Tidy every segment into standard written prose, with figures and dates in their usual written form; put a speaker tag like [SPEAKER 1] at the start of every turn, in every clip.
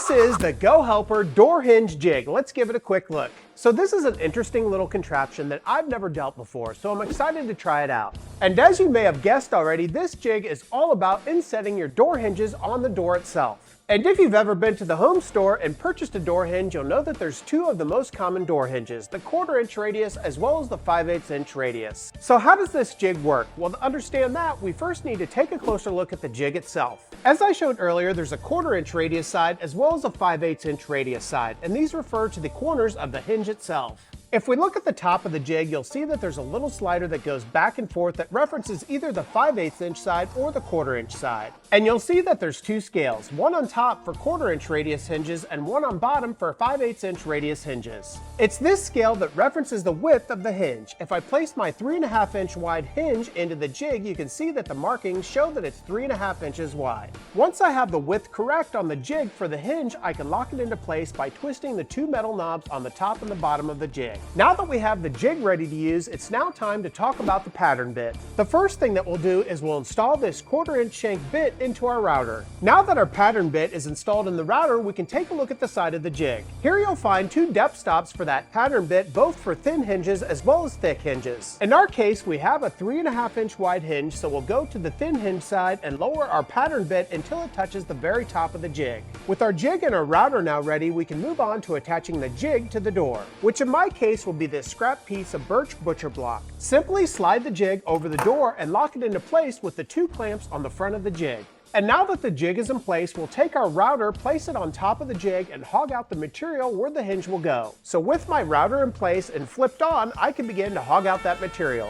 [SPEAKER 1] This is the Go Helper door hinge jig. Let's give it a quick look. So this is an interesting little contraption that I've never dealt before, so I'm excited to try it out. And as you may have guessed already, this jig is all about insetting your door hinges on the door itself. And if you've ever been to the home store and purchased a door hinge, you'll know that there's two of the most common door hinges, the 1/4 inch radius as well as the 5/8 inch radius. So how does this jig work? Well, to understand that, we first need to take a closer look at the jig itself. As I showed earlier, there's a 1/4 inch radius side as well as a 5/8 inch radius side, and these refer to the corners of the hinge itself. If we look at the top of the jig, you'll see that there's a little slider that goes back and forth that references either the 5/8 inch side or the 1/4 inch side. And you'll see that there's two scales, one on top for 1/4 inch radius hinges and one on bottom for 5/8 inch radius hinges. It's this scale that references the width of the hinge. If I place my 3.5 inch wide hinge into the jig, you can see that the markings show that it's 3.5 inches wide. Once I have the width correct on the jig for the hinge, I can lock it into place by twisting the two metal knobs on the top and the bottom of the jig. Now that we have the jig ready to use, it's now time to talk about the pattern bit. The first thing that we'll do is we'll install this 1/4 inch shank bit into our router. Now that our pattern bit is installed in the router, we can take a look at the side of the jig. Here you'll find two depth stops for that pattern bit, both for thin hinges as well as thick hinges. In our case, we have a 3.5 inch wide hinge, so we'll go to the thin hinge side and lower our pattern bit until it touches the very top of the jig. With our jig and our router now ready, we can move on to attaching the jig to the door, which in my case will be this scrap piece of birch butcher block. Simply slide the jig over the door and lock it into place with the two clamps on the front of the jig. And now that the jig is in place, we'll take our router, place it on top of the jig, and hog out the material where the hinge will go. So with my router in place and flipped on, I can begin to hog out that material.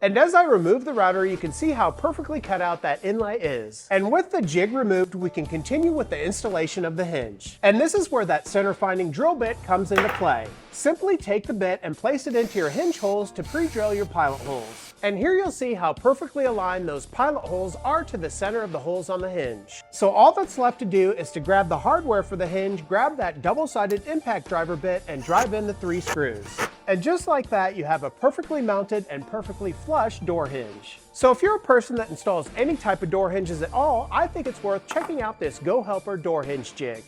[SPEAKER 1] And as I remove the router, you can see how perfectly cut out that inlay is. And with the jig removed, we can continue with the installation of the hinge. And this is where that center finding drill bit comes into play. Simply take the bit and place it into your hinge holes to pre-drill your pilot holes. And here you'll see how perfectly aligned those pilot holes are to the center of the holes on the hinge. So all that's left to do is to grab the hardware for the hinge, grab that double-sided impact driver bit, and drive in the 3 screws. And just like that, you have a perfectly mounted and perfectly flush door hinge. So if you're a person that installs any type of door hinges at all, I think it's worth checking out this Go Helper door hinge jig.